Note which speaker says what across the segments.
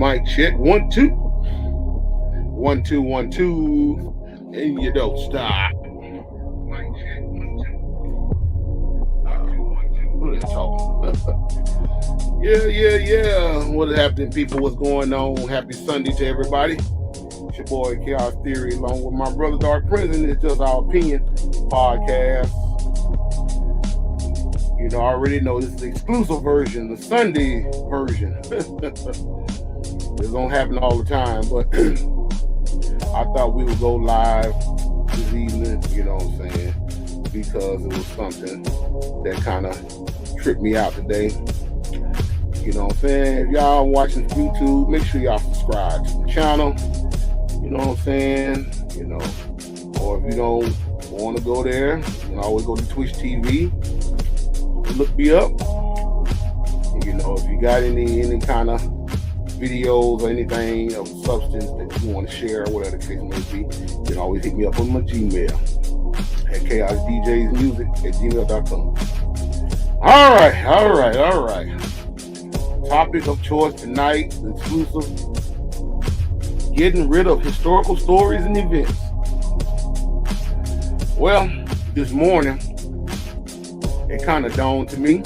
Speaker 1: Mic check 1 2 1 2 1 2, and you don't stop. Mic check 1 2. Who is talking? Yeah. What is happening, people? What's going on? Happy Sunday to everybody. It's your boy Chaos Theory, along with my brother Dark Prince, and it's just our opinion podcast. You know, I already know this is the exclusive version, the Sunday version. It don't happen all the time, but I thought we would go live this evening, you know what I'm saying, because it was something that kind of tripped me out today. You know what I'm saying? If y'all watching YouTube, make sure y'all subscribe to the channel. You know what I'm saying? You know, or if you don't want to go there, you can always go to Twitch TV. Look me up. You know, if you got any kind of videos or anything of substance that you want to share, or whatever the case may be, you can always hit me up on my Gmail at chaosdjsmusic@gmail.com. All right. Topic of choice tonight, the exclusive: getting rid of historical stories and events. Well, this morning it kind of dawned to me.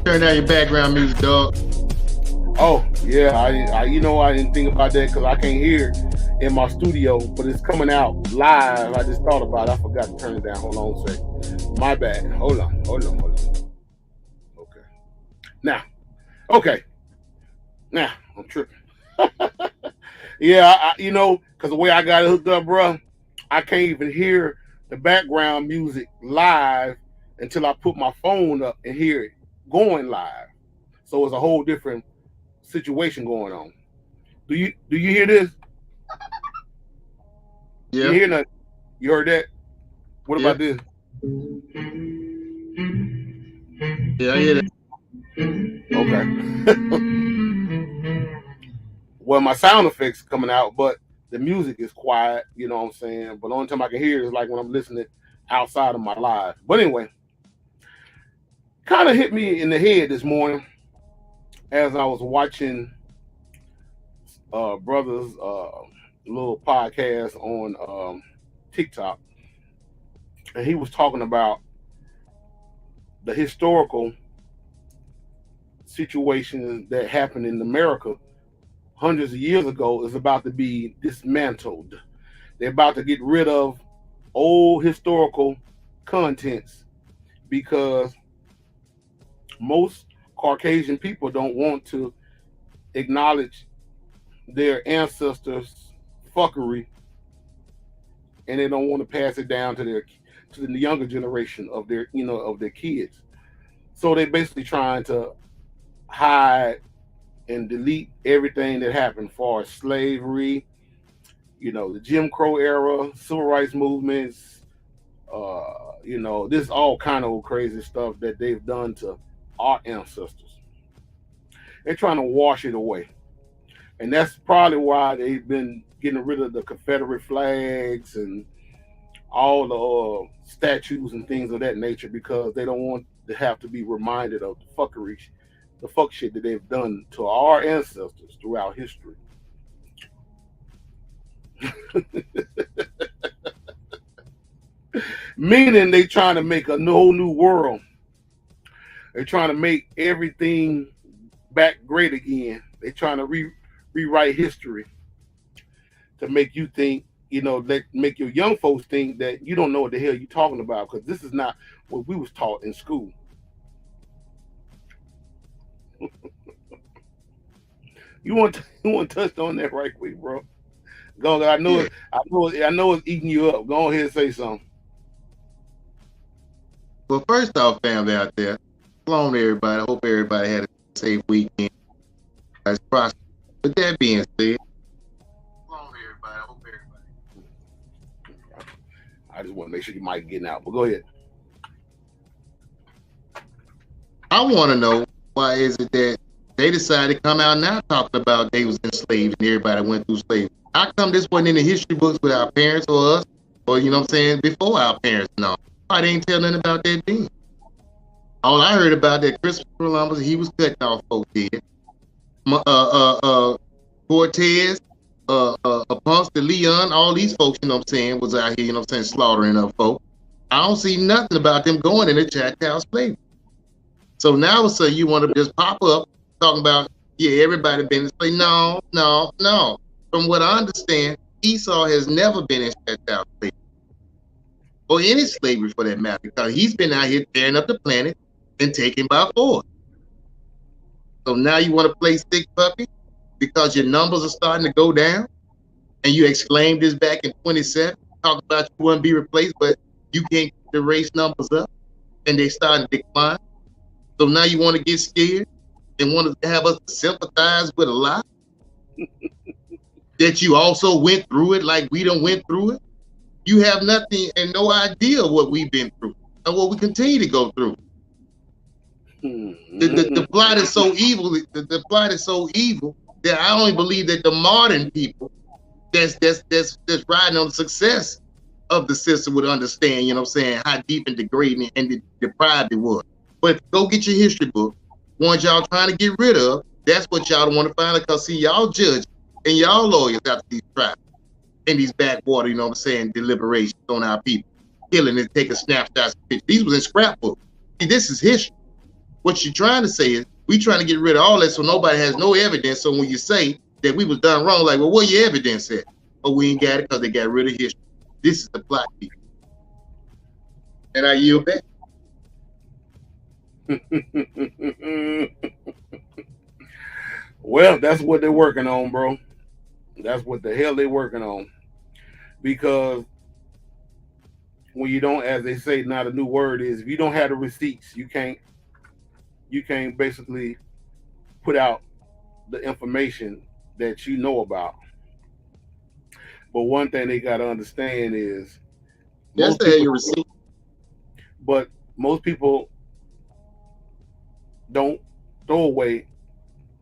Speaker 2: Turn down your background music, dog.
Speaker 1: Oh, yeah, I didn't think about that because I can't hear it in my studio, but it's coming out live. I just thought about it. I forgot to turn it down. Hold on a second. My bad. Hold on. Okay. Now, I'm tripping. Yeah, because the way I got it hooked up, bro, I can't even hear the background music live until I put my phone up and hear it going live. So it's a whole different situation going on. Do you hear this?
Speaker 2: Yeah.
Speaker 1: You hear that? You heard that? What about this?
Speaker 2: Yeah, I hear that.
Speaker 1: Okay. Well, my sound effects coming out, but the music is quiet, you know what I'm saying? But the only time I can hear it is like when I'm listening outside of my live. But anyway, kind of hit me in the head this morning as I was watching brother's little podcast on TikTok, and he was talking about the historical situation that happened in America hundreds of years ago is about to be dismantled. They're about to get rid of old historical contents because most Caucasian people don't want to acknowledge their ancestors' fuckery, and they don't want to pass it down to the younger generation of their kids. So they're basically trying to hide and delete everything that happened as far as slavery, the Jim Crow era, civil rights movements, this all kind of crazy stuff that they've done to our ancestors. They're trying to wash it away. And that's probably why they've been getting rid of the Confederate flags and all the statues and things of that nature, because they don't want to have to be reminded of the fuck shit that they've done to our ancestors throughout history. Meaning they trying to make a whole new world. They're trying to make everything back great again. They're trying to rewrite history to make you think, make your young folks think that you don't know what the hell you're talking about, because this is not what we was taught in school. You want to touch on that right quick, bro? Go. I know it's eating you up. Go ahead and say something.
Speaker 2: Well, first off, family out there, shalom to everybody. I hope everybody had a safe weekend. With that being said, shalom to everybody. I hope everybody.
Speaker 1: I just want to make sure you might getting out, but go ahead.
Speaker 2: I want to know, why is it that they decided to come out now talking about they was enslaved and everybody went through slavery? How come this wasn't in the history books with our parents or us, or before our parents? No, why they ain't tell nothing about that then? All I heard about that Christopher Columbus, he was cutting off folks' head. Cortez, Ponce de Leon, all these folks, you know what I'm saying, was out here, you know what I'm saying, slaughtering up folks. I don't see nothing about them going into Choctaw slavery. So now all of a sudden you want to just pop up talking about, yeah, everybody been in slavery. No, no, no. From what I understand, Esau has never been in Choctaw slavery. Or any slavery for that matter, because he's been out here tearing up the planet and taking by force. So now you want to play stick puppy because your numbers are starting to go down, and you exclaimed this back in 27, talking about you wouldn't be replaced, but you can't keep the race numbers up, and they starting to decline. So now you want to get scared and want to have us sympathize with a lie that you also went through it like we done went through it. You have nothing and no idea what we've been through and what we continue to go through. The plot is so evil. The plot is so evil that I only believe that the modern people that's riding on the success of the system would understand, you know what I'm saying, how deep and degrading and deprived it was. But go get your history book. Ones y'all trying to get rid of, that's what y'all want to find out, because see, y'all judge and y'all lawyers after these trials and these backwater, you know what I'm saying, deliberations on our people, killing and taking snapshots of pictures. These was in scrapbooks. See, this is history. What you're trying to say is we trying to get rid of all that so nobody has no evidence. So when you say that we was done wrong, like, well, what your evidence at? But we ain't got it because they got rid of history. This is the plot, people. And I yield back.
Speaker 1: Well, that's what they're working on, bro. That's what the hell they're working on. Because when you don't, as they say, now the new word is, if you don't have the receipts, you can't basically put out the information that you know about. But one thing they got to understand is,
Speaker 2: Yes, they have your receipt.
Speaker 1: But most people don't throw away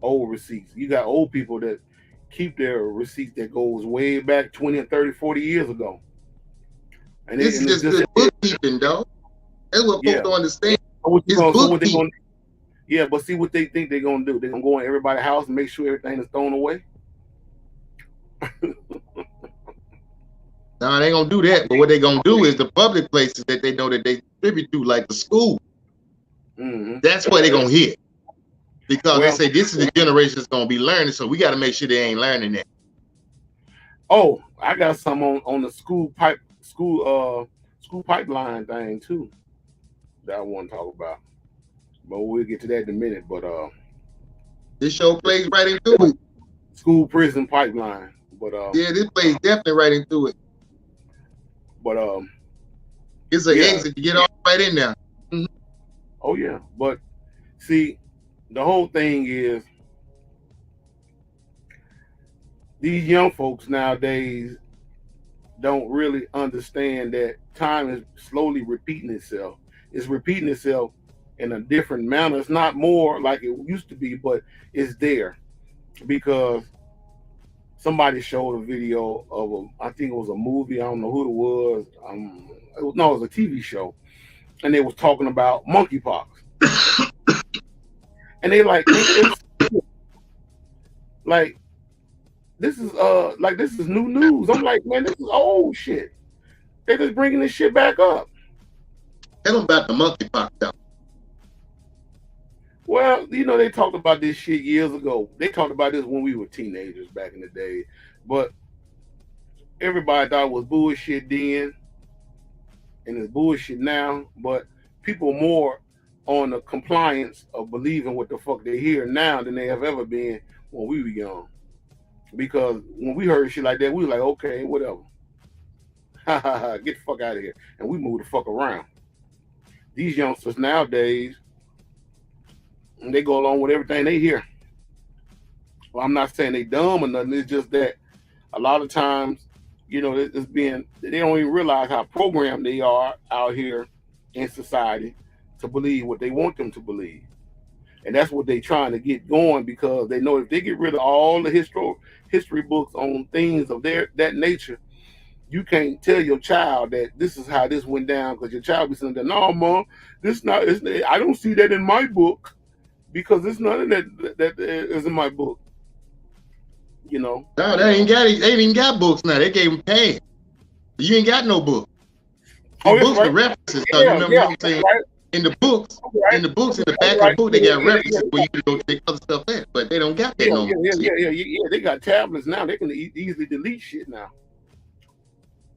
Speaker 1: old receipts. You got old people that keep their receipts that goes way back 20 and 30, 40 years ago. And
Speaker 2: this is just good bookkeeping, though. That's what folks don't understand.
Speaker 1: Yeah, but see what they think they're going to do. They're going to go in everybody's house and make sure everything is thrown away.
Speaker 2: No, they ain't going to do that. But what they going to do is the public places that they know that they distribute to, like the school. Mm-hmm. That's where they're going to hit. Because they say this is the generation that's going to be learning, so we got to make sure they ain't learning that.
Speaker 1: Oh, I got some on the school pipeline thing, too, that I want to talk about. But we'll get to that in a minute. But
Speaker 2: this show plays right into it.
Speaker 1: School prison pipeline. But
Speaker 2: yeah, this plays definitely right into it.
Speaker 1: But
Speaker 2: it's an exit to get all right in there.
Speaker 1: Mm-hmm. Oh yeah, but see, the whole thing is these young folks nowadays don't really understand that time is slowly repeating itself. It's repeating itself in a different manner. It's not more like it used to be, but it's there because somebody showed a video of I think it was a movie. I don't know who it was. It was a TV show, and they was talking about monkeypox. And they like this is new news. I'm like, man, this is old shit. They're just bringing this shit back up.
Speaker 2: Tell them about the monkeypox though.
Speaker 1: Well, you know, they talked about this shit years ago. They talked about this when we were teenagers back in the day. But everybody thought it was bullshit then, and it's bullshit now. But people are more on the compliance of believing what the fuck they hear now than they have ever been when we were young. Because when we heard shit like that, we were like, okay, whatever. Ha ha ha, get the fuck out of here. And we moved the fuck around. These youngsters nowadays, they go along with everything they hear. Well, I'm not saying they dumb or nothing. It's just that a lot of times, you know, they don't even realize how programmed they are out here in society to believe what they want them to believe. And that's what they're trying to get going, because they know if they get rid of all the history books on things of that nature, you can't tell your child that this is how this went down, because your child be saying that, no, mom, I don't see that in my book, because it's none of that is in my book. You know.
Speaker 2: No, they ain't even got books now. They gave them pads. You ain't got no book. The
Speaker 1: Oh, that's
Speaker 2: books,
Speaker 1: right.
Speaker 2: the references.
Speaker 1: Yeah,
Speaker 2: You remember
Speaker 1: yeah,
Speaker 2: what I'm saying?
Speaker 1: right.
Speaker 2: In the books,
Speaker 1: Right.
Speaker 2: in the back of the book, they got references where you can go take other stuff at. But they don't got that no more.
Speaker 1: Yeah. They got tablets now. They can easily delete shit now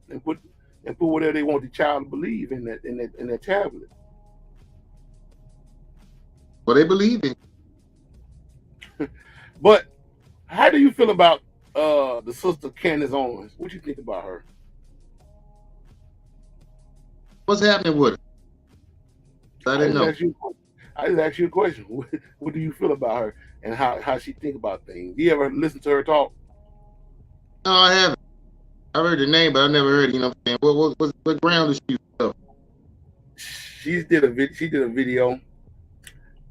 Speaker 1: and put whatever they want the child to believe in that tablet.
Speaker 2: Well, they believe in.
Speaker 1: But how do you feel about the sister Candace Owens? What you think about her?
Speaker 2: What's happening with her? I didn't know.
Speaker 1: I just asked you a question. What do you feel about her and how she think about things? You ever listen to her talk?
Speaker 2: No, I haven't. I heard the name, but I never heard it. You know what I'm saying? What ground is she on?
Speaker 1: She did a video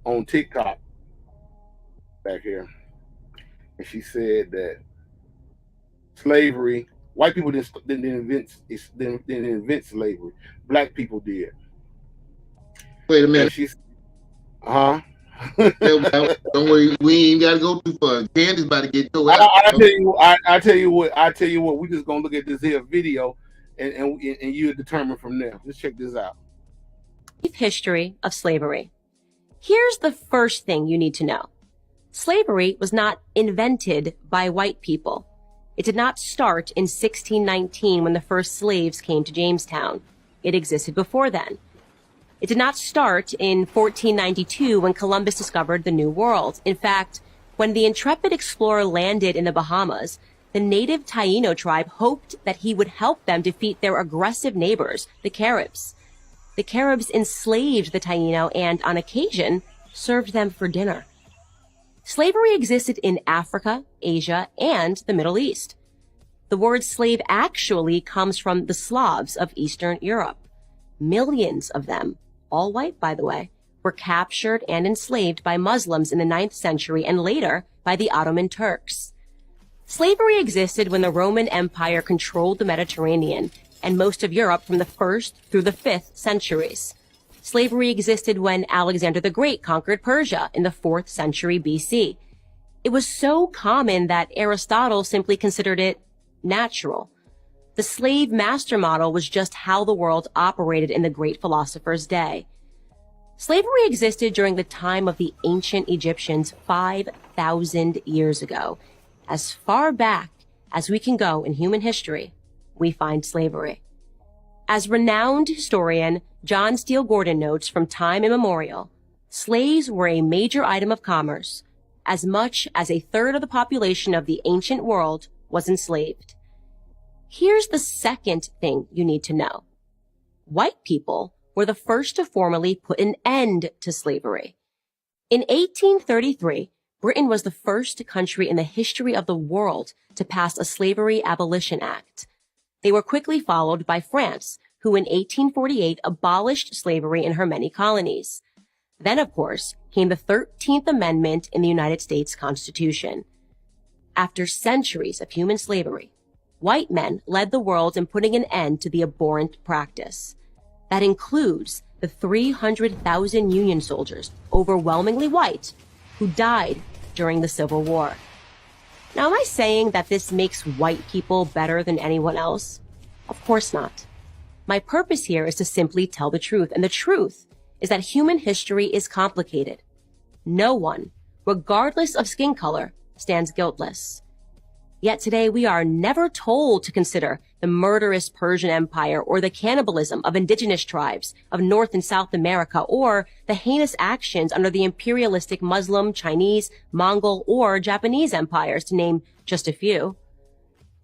Speaker 1: on TikTok back here, and she said that slavery, white people didn't invent slavery. Black people did.
Speaker 2: Wait a minute.
Speaker 1: Don't
Speaker 2: worry, we ain't got to go too far. Candace about to get your out.
Speaker 1: I tell you what. We just gonna look at this here video, and you determine from there. Let's check this out.
Speaker 3: History of slavery. Here's the first thing you need to know. Slavery was not invented by white people. It did not start in 1619 when the first slaves came to Jamestown. It existed before then. It did not start in 1492 when Columbus discovered the New World. In fact, when the intrepid explorer landed in the Bahamas, the native Taino tribe hoped that he would help them defeat their aggressive neighbors, the Caribs. The Caribs enslaved the Taino and, on occasion, served them for dinner. Slavery existed in Africa, Asia, and the Middle East. The word slave actually comes from the Slavs of Eastern Europe. Millions of them, all white by the way, were captured and enslaved by Muslims in the 9th century and later by the Ottoman Turks. Slavery existed when the Roman Empire controlled the Mediterranean and most of Europe from the 1st through the 5th centuries. Slavery existed when Alexander the Great conquered Persia in the 4th century BC. It was so common that Aristotle simply considered it natural. The slave master model was just how the world operated in the great philosopher's day. Slavery existed during the time of the ancient Egyptians 5,000 years ago. As far back as we can go in human history, we find slavery. As renowned historian John Steele Gordon notes from time immemorial, slaves were a major item of commerce. As much as 1/3 of the population of the ancient world was enslaved. Here's the second thing you need to know. White people were the first to formally put an end to slavery. In 1833, Britain was the first country in the history of the world to pass a Slavery Abolition Act. They were quickly followed by France, who in 1848 abolished slavery in her many colonies. Then, of course, came the 13th Amendment in the United States Constitution. After centuries of human slavery, white men led the world in putting an end to the abhorrent practice. That includes the 300,000 Union soldiers, overwhelmingly white, who died during the Civil War. Now, am I saying that this makes white people better than anyone else? Of course not. My purpose here is to simply tell the truth, and the truth is that human history is complicated. No one, regardless of skin color, stands guiltless. Yet today we are never told to consider the murderous Persian Empire or the cannibalism of indigenous tribes of North and South America or the heinous actions under the imperialistic Muslim, Chinese, Mongol, or Japanese empires, to name just a few.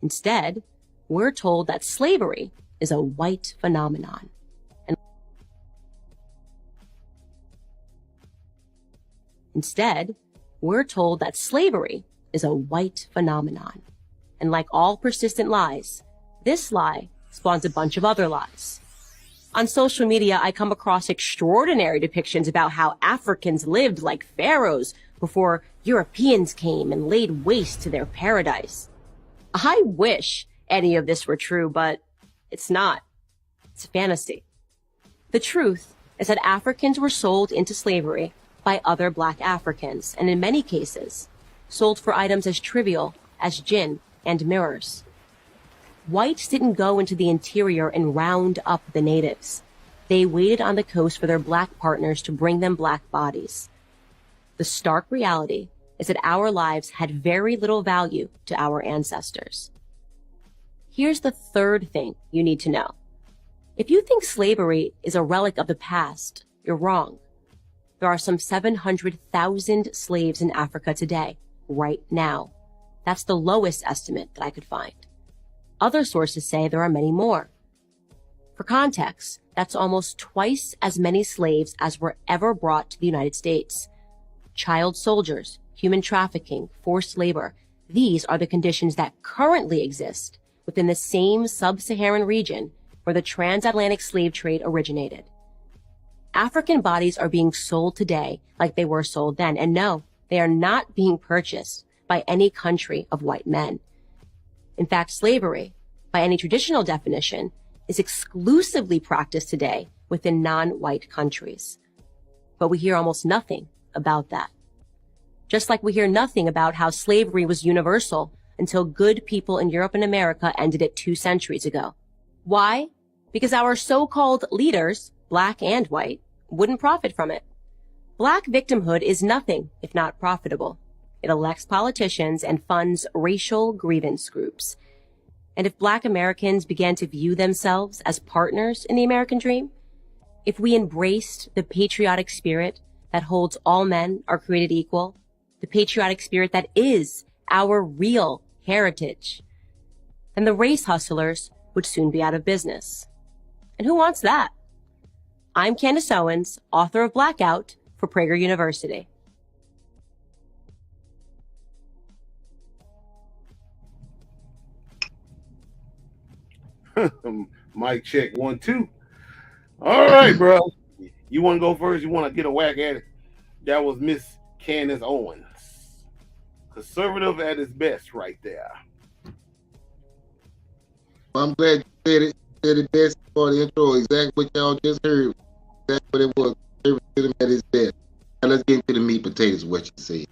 Speaker 3: Instead, we're told that slavery is a white phenomenon. And like all persistent lies, this lie spawns a bunch of other lies. On social media, I come across extraordinary depictions about how Africans lived like pharaohs before Europeans came and laid waste to their paradise. I wish any of this were true, but it's not. It's fantasy. The truth is that Africans were sold into slavery by other Black Africans, and in many cases, sold for items as trivial as gin and mirrors. Whites didn't go into the interior and round up the natives. They waited on the coast for their black partners to bring them black bodies. The stark reality is that our lives had very little value to our ancestors. Here's the third thing you need to know. If you think slavery is a relic of the past, you're wrong. There are some 700,000 slaves in Africa today, right now. That's the lowest estimate that I could find. Other sources say there are many more. For context, that's almost twice as many slaves as were ever brought to the United States. Child soldiers, human trafficking, forced labor, these are the conditions that currently exist within the same sub-Saharan region where the transatlantic slave trade originated. African bodies are being sold today like they were sold then, and no, they are not being purchased by any country of white men. In fact, slavery, by any traditional definition, is exclusively practiced today within non-white countries. But we hear almost nothing about that. Just like we hear nothing about how slavery was universal until good people in Europe and America ended it 2 centuries ago. Why? Because our so-called leaders, black and white, wouldn't profit from it. Black victimhood is nothing if not profitable. It elects politicians and funds racial grievance groups. And if black Americans began to view themselves as partners in the American dream, if we embraced the patriotic spirit that holds all men are created equal, the patriotic spirit that is our real heritage, then the race hustlers would soon be out of business. And who wants that? I'm Candace Owens, author of Blackout for Prager University.
Speaker 1: Mic check 1 2. All right, bro. You want to go first? You want to get a whack at it? That was Miss Candace Owens. Conservative at its best right there.
Speaker 2: I'm glad you said it best for the intro. Exactly what y'all just heard. That's what it was. Conservatism at its best. Now let's get into the meat potatoes of what she said.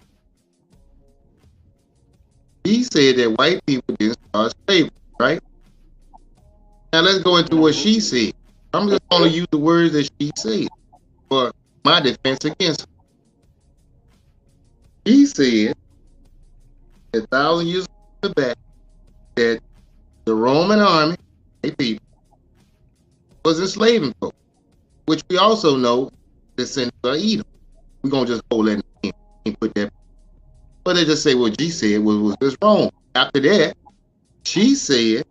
Speaker 2: He said that white people didn't start slavery, right? Now let's go into what she said. I'm just going to use the words that she said for my defense against her. He said 1,000 years back that the Roman army, white people, was enslaving folks, which we also know descendants of Edom. We're going to just hold that in and put that. But they just say what she said was just wrong. After that, she said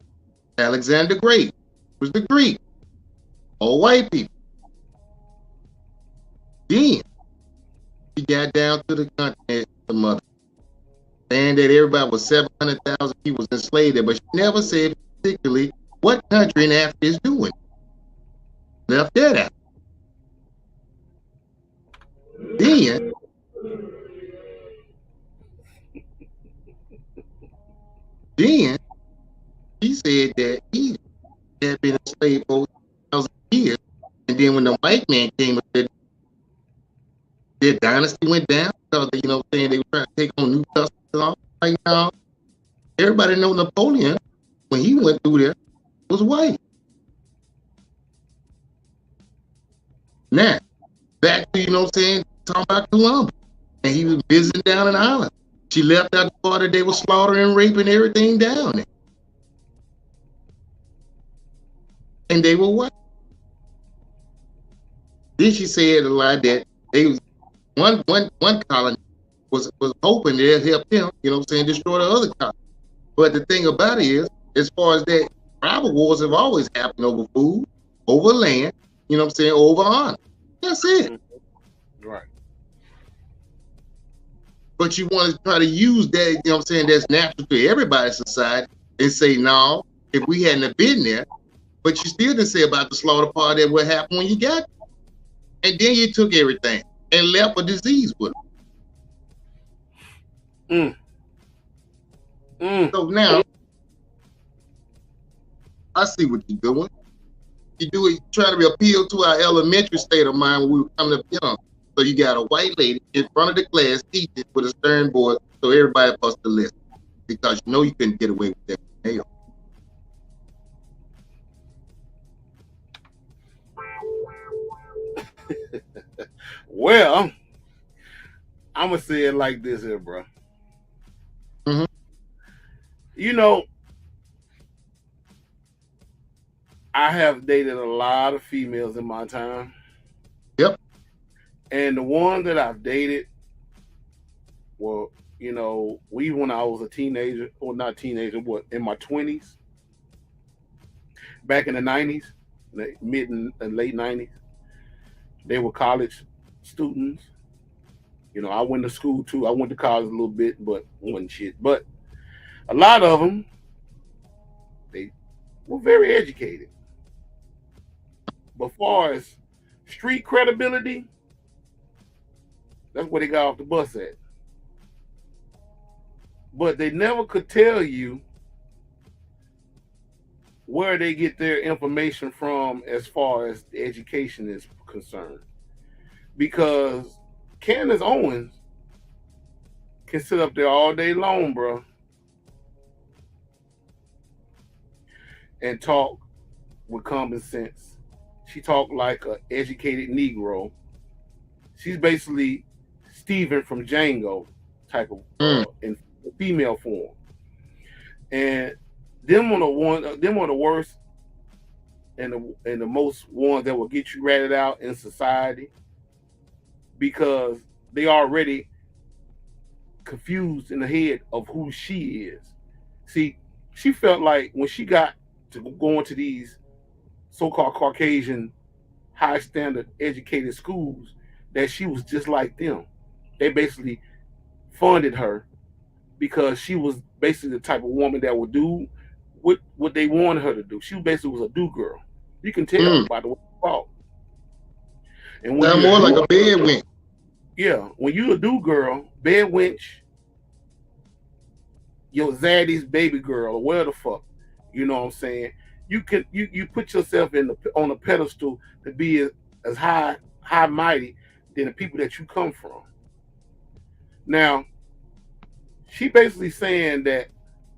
Speaker 2: Alexander the Great was the Greek, all white people. Then she got down to the continent, the mother, saying that everybody was 700,000 people was enslaved there, but she never said particularly what country in Africa is doing. Left that out. Then he said that he had been enslaved for 1,000 years, and then when the white man came, their dynasty went down because they, saying they were trying to take on new customs and all. Right now, everybody know Napoleon, when he went through there, was white. Now, back to, talking about Columbus, and he was visiting down in Ireland. She left out the part that they were slaughtering, raping everything down there. And they were white. Then she said a lot that they was one colony was hoping they'd help them, destroy the other colony. But the thing about it is, as far as that, tribal wars have always happened over food, over land, over honor. That's it.
Speaker 1: Right.
Speaker 2: But you want to try to use that, that's natural to everybody's society and say, no, if we hadn't have been there, but you still didn't say about the slaughter part that what happened when you got there. And then you took everything and left a disease with it. So now, I see what you're doing. You do it, try to appeal to our elementary state of mind when we come to, so you got a white lady in front of the class teaching with a stern board so everybody supposed to listen. because you know you couldn't get away with that. Nail.
Speaker 1: Well, I'm gonna say it like this here, bro.
Speaker 2: Mhm.
Speaker 1: You know, I have dated a lot of females in my time.
Speaker 2: Yep.
Speaker 1: And the ones that I've dated were, when I was a teenager, or not teenager, what, in my 20s, back in the 90s, the mid and late 90s, they were college students. I went to school too. I went to college a little bit, but wasn't shit. But a lot of them, they were very educated. But far as street credibility, that's where they got off the bus at. But they never could tell you where they get their information from as far as the education is concerned. Because Candace Owens can sit up there all day long, bro, and talk with common sense. She talked like an educated Negro. She's basically Steven from Django type of in female form. And them are the worst and the most ones that will get you ratted out in society, because they already confused in the head of who she is. See, she felt like when she got to go into these so-called Caucasian high standard educated schools that she was just like them. They basically funded her because she was basically the type of woman that would do what they wanted her to do. She basically was a do girl. You can tell by the way she talked. And when
Speaker 2: more like a bed wench.
Speaker 1: Yeah, when you a do girl, bed wench, your zaddy's baby girl, or whatever the fuck, you know what I'm saying? You can you put yourself on a pedestal to be as high mighty than the people that you come from. Now, she basically saying that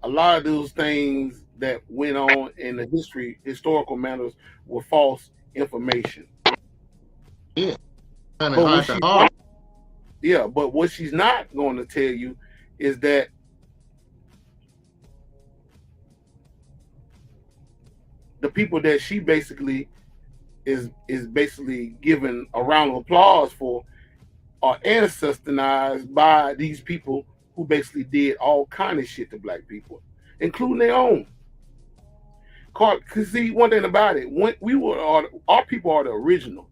Speaker 1: a lot of those things that went on in the historical matters were false information.
Speaker 2: Yeah, kind of hard to hard.
Speaker 1: Yeah, but what she's not going to tell you is that the people that she basically is basically giving a round of applause for are ancestrized by these people who basically did all kind of shit to black people, including their own. Cause see, one thing about it, when our people are the original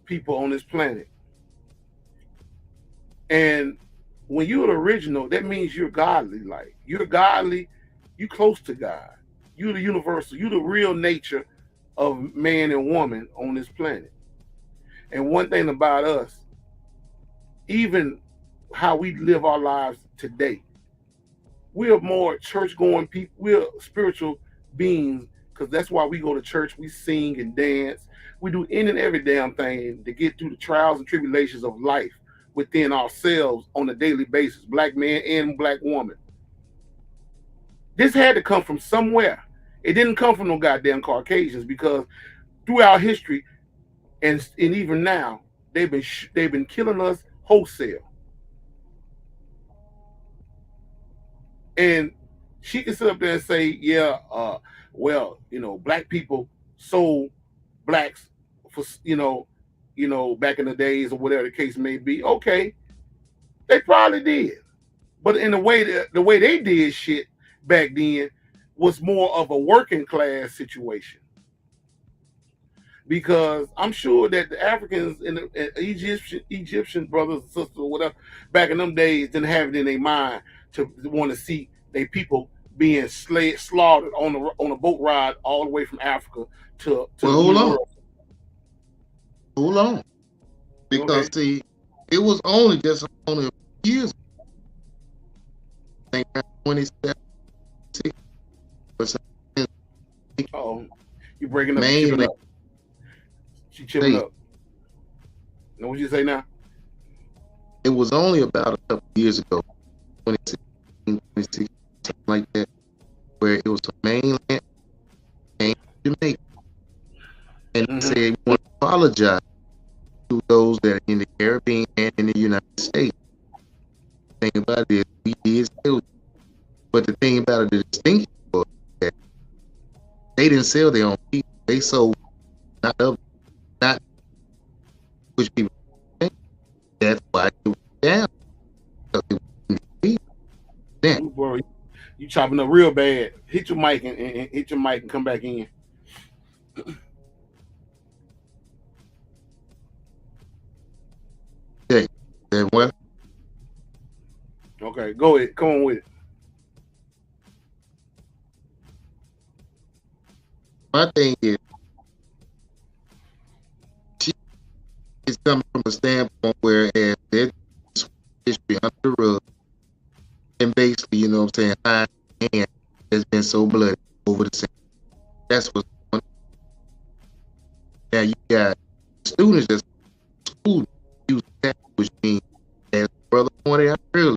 Speaker 1: people on this planet. And when you're the original, that means you're godly. Like, you're godly, you're close to God. You're the universal, you're the real nature of man and woman on this planet. And one thing about us, even how we live our lives today, we're more church-going people. We're spiritual beings, because that's why we go to church. We sing and dance. We do any and every damn thing to get through the trials and tribulations of life within ourselves on a daily basis, black man and black woman. This had to come from somewhere. It didn't come from no goddamn Caucasians, because throughout history and even now, they've been killing us wholesale. And she can sit up there and say, yeah, well, black people sold blacks for, back in the days or whatever the case may be. Okay, they probably did. But in the way they did shit back then was more of a working class situation. Because I'm sure that the Africans and the Egyptian brothers and sisters or whatever back in them days didn't have it in their mind to want to see their people being slaughtered on a boat ride all the way from Africa to
Speaker 2: well, hold on. Because see, it was only a few years ago. I think 27.
Speaker 1: Oh, you breaking up? She chilling up. Know what you say now?
Speaker 2: It was only about a couple years ago, 2016, 2016, something like that, where it was a mainland and Jamaica. And they said we want to apologize to those that are in the Caribbean and in the United States. The thing about it is we did sell you. But the thing about it, the distinction was that they didn't sell their own people. They sold not which people think. That's why it was down. Because it wasn't people. Then,
Speaker 1: Bro, you chopping up real bad. Hit your mic and hit your mic and come back in.
Speaker 2: okay, then what?
Speaker 1: Okay, go ahead. Come on with it.
Speaker 2: My thing is, it's coming from a standpoint where their history under the rug, and basically, you know what I'm saying, high hand has been so bloody over the same. That's what's going on. Now you got students that's school use that, which means, as brother pointed out earlier,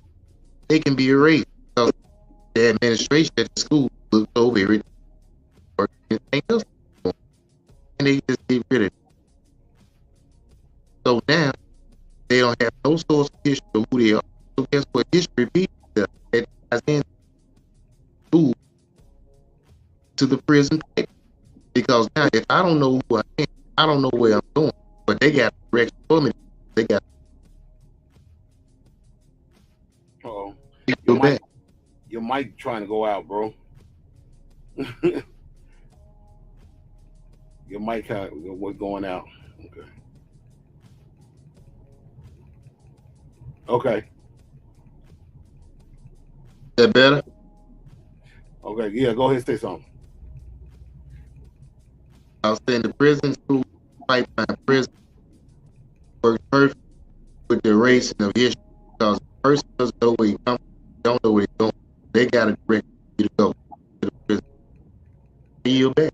Speaker 2: they can be erased because the administration at the school looks over everything or anything else, and they just get rid of it. So now they don't have no source of history of who they are. So guess what? History repeats itself. It ties in school to the prison paper. Because now if I don't know who I am, I don't know where I'm going. But they got direction for me. They got
Speaker 1: your mic trying to go out, bro. Your mic was going out. Okay. Okay.
Speaker 2: That better?
Speaker 1: Okay, yeah, go ahead and say something.
Speaker 2: I was saying the prison school pipeline prison works perfect with the erasing of history because the person doesn't know where he comes from, don't know where he's going. They got to direct you to go to the prison. Feel bad.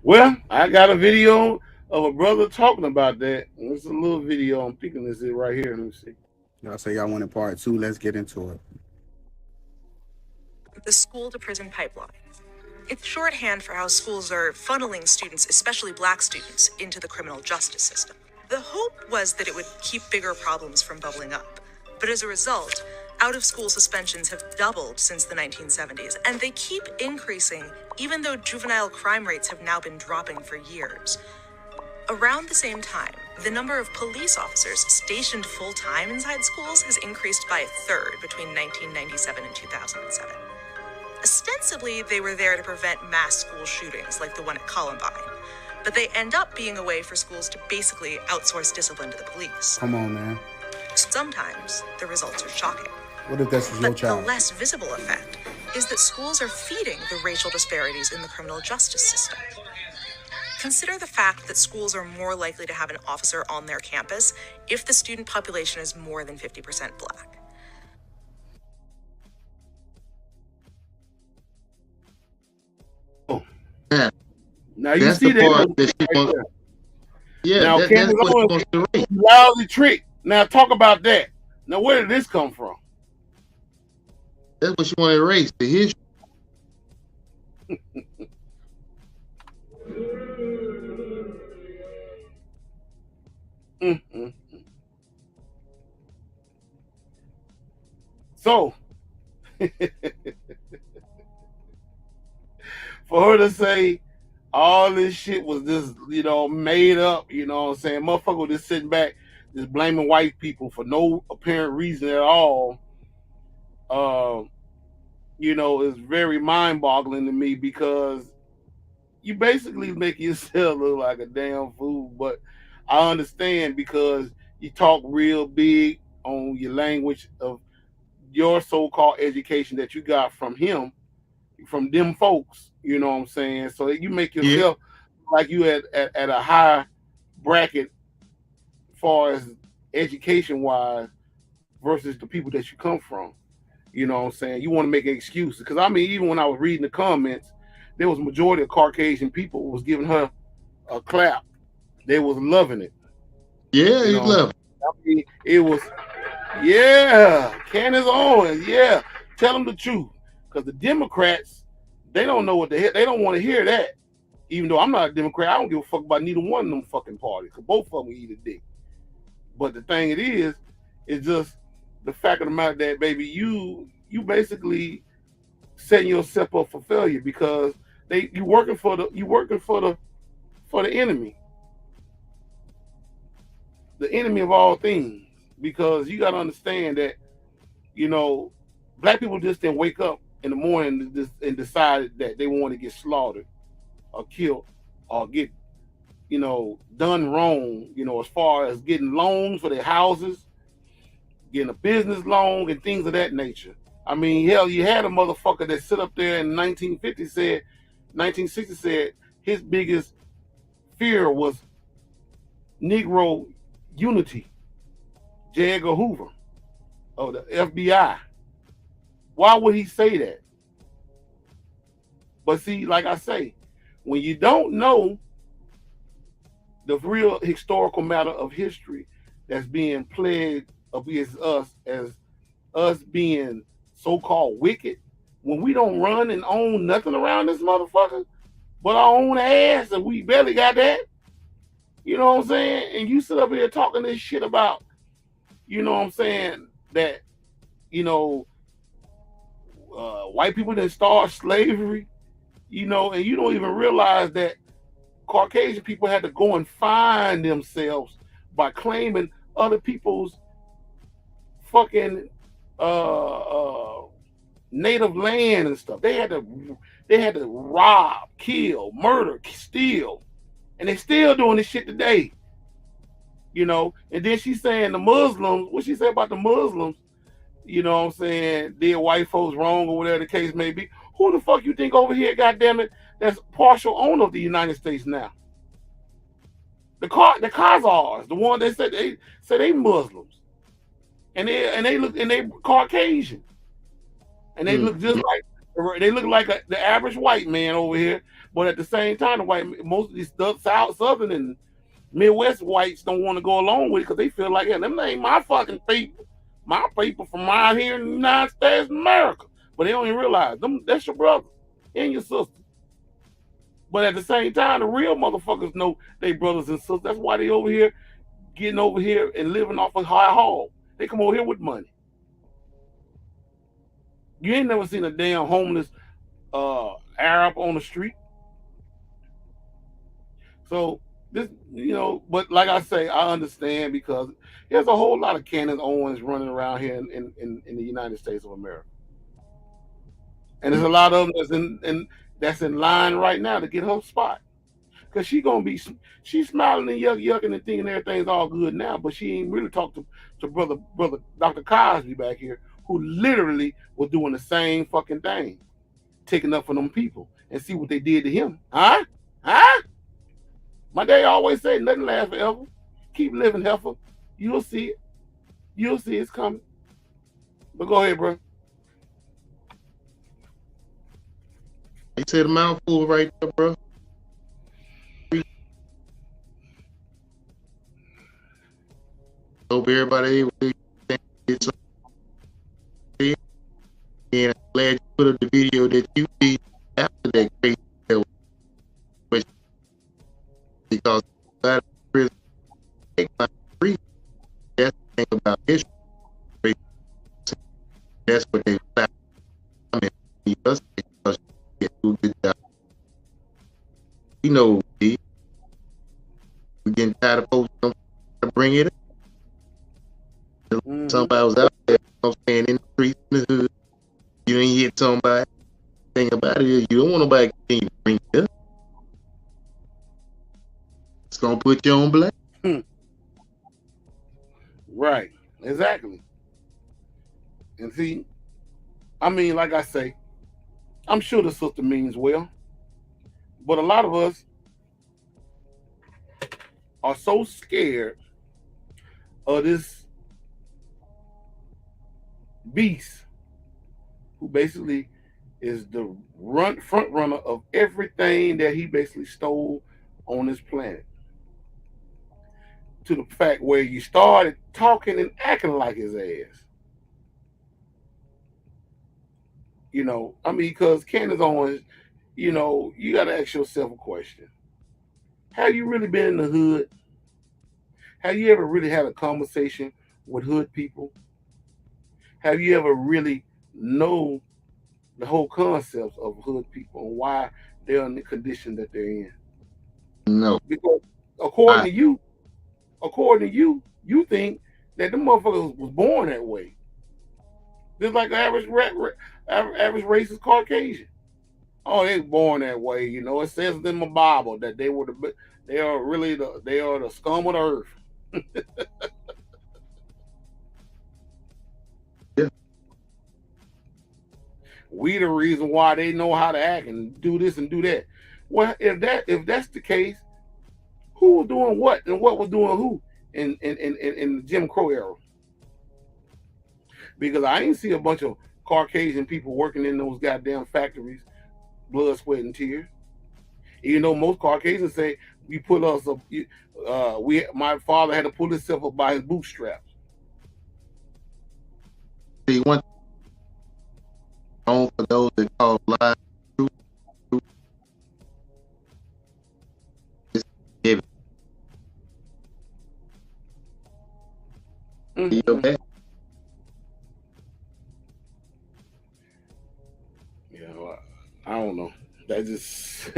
Speaker 1: Well, I got a video of a brother talking about that. It's a little video. I'm picking this right here. Let me see.
Speaker 4: Y'all say y'all wanted part 2. Let's get into it.
Speaker 5: The school to prison pipeline. It's shorthand for how schools are funneling students, especially black students, into the criminal justice system. The hope was that it would keep bigger problems from bubbling up. But as a result, out-of-school suspensions have doubled since the 1970s, and they keep increasing even though juvenile crime rates have now been dropping for years. Around the same time, the number of police officers stationed full-time inside schools has increased by a third between 1997 and 2007. Ostensibly, they were there to prevent mass school shootings like the one at Columbine, but they end up being a way for schools to basically outsource discipline to the police.
Speaker 4: Come on, man.
Speaker 5: Sometimes the results are shocking.
Speaker 4: What if this was your
Speaker 5: But the
Speaker 4: child?
Speaker 5: less visible effect is that schools are feeding the racial disparities in the criminal justice system. Consider the fact that schools are more likely to have an officer on their campus if the student population is more than 50% black.
Speaker 2: Yeah.
Speaker 1: Now you
Speaker 2: That's
Speaker 1: see
Speaker 2: the part that she
Speaker 1: right
Speaker 2: wants.
Speaker 1: there.
Speaker 2: Yeah,
Speaker 1: Now,
Speaker 2: that's
Speaker 1: Candace
Speaker 2: what she
Speaker 1: Owens,
Speaker 2: wants to erase.
Speaker 1: lousy trick. Now talk about that. Now where did this come from?
Speaker 2: That's what she want to erase, the history.
Speaker 1: So, for her to say all this shit was just, made up, you know what I'm saying? Motherfucker just sitting back, just blaming white people for no apparent reason at all, is very mind-boggling to me because you basically make yourself look like a damn fool. But I understand because you talk real big on your language of your so-called education that you got from him, from them folks, you know what I'm saying? So you make yourself like you at a high bracket as far as education-wise versus the people that you come from. You know what I'm saying? You want to make excuses. Because, I mean, even when I was reading the comments, there was a majority of Caucasian people was giving her a clap. They was loving it.
Speaker 2: Yeah, you love it.
Speaker 1: mean, it was, yeah, Candace Owens, yeah. Tell them the truth. Because the Democrats, they don't know what the hell, they don't want to hear that. Even though I'm not a Democrat, I don't give a fuck about neither one of them fucking parties. Because both of them eat a dick. But the thing it is just the fact of the matter that, baby, you basically setting yourself up for failure because you working for the enemy. The enemy of all things. Because you gotta understand that, black people just didn't wake up in the morning and decide that they want to get slaughtered or killed or get, done wrong, as far as getting loans for their houses, getting a business loan and things of that nature. I mean, hell, you had a motherfucker that sit up there in 1960 said his biggest fear was Negro unity. J. Edgar Hoover of the FBI. Why would he say that? But see, like I say, when you don't know the real historical matter of history that's being played against us as us being so-called wicked, when we don't run and own nothing around this motherfucker but our own ass, and we barely got that, you know what I'm saying? And you sit up here talking this shit about, you know what I'm saying, that, white people didn't start slavery, and you don't even realize that Caucasian people had to go and find themselves by claiming other people's fucking native land and stuff. They had to rob, kill, murder, steal, and they still doing this shit today. And then she's saying the Muslims, what she said about the Muslims, you know what I'm saying, did white folks wrong or whatever the case may be. Who the fuck you think over here, goddammit, that's partial owner of the United States now? The Khazars, the one that said they Muslims. And they look Caucasian. And they look just like the average white man over here, but at the same time, most of these Southern and Midwest whites don't want to go along with it because they feel like, yeah, them ain't my fucking people. My people from out here in the United States of America. But they don't even realize that's your brother and your sister. But at the same time, the real motherfuckers know they brothers and sisters. That's why they over here getting over here and living off a high haul. They come over here with money. You ain't never seen a damn homeless Arab on the street. So this, but like I say, I understand because there's a whole lot of Candace Owens running around here in the United States of America. And there's a lot of them that's in line right now to get her spot. Because she's smiling and yucking and thinking everything's all good now, but she ain't really talked to brother Dr. Cosby back here, who literally was doing the same fucking thing, taking up for them people and see what they did to him. Huh? My dad always said, nothing lasts forever. Keep living, heifer. You'll see it. You'll see it's coming. But go ahead, bro.
Speaker 2: You said a mouthful right there, bro. Hope everybody gets and I'm glad you put up the video that you did after that great show. Because that prison take my free. That's the thing about history. That's what they found. I mean, because you do a good job. We know we getting tired of folks to bring it up. Somebody was out there, saying in the streets, in the hood, you ain't hit somebody. The thing about it is, you don't want nobody to continue to bring it up. It's gonna put you on blame.
Speaker 1: Right, exactly. And see, I mean, like I say, I'm sure the sister means well, but a lot of us are so scared of this beast who basically is the front runner of everything that he basically stole on this planet. to the fact where you started talking and acting like his ass. You know, I mean, because Candace Owens, you know, you got to ask yourself a question. Have you really been in the hood? Have you ever really had a conversation with hood people? Have you ever really know the whole concept of hood people and why they're in the condition that they're in?
Speaker 2: No.
Speaker 1: Because
Speaker 2: I,
Speaker 1: according to you, you think that the motherfuckers was born that way. Just like average racist Caucasian. Oh, they born that way. You know, it says in my Bible that they are the scum of the earth.
Speaker 2: yeah.
Speaker 1: We the reason why they know how to act and do this and do that. Well, if that's the case, who was doing what and what was doing who in the Jim Crow era? Because I didn't see a bunch of Caucasian people working in those goddamn factories, blood, sweat, and tears. Even though most Caucasians say we put us up, my father had to pull himself up by his bootstraps.
Speaker 2: See, one thing for those that call lies true, it's given.
Speaker 1: Mm-hmm. Yeah, well, I don't know. That just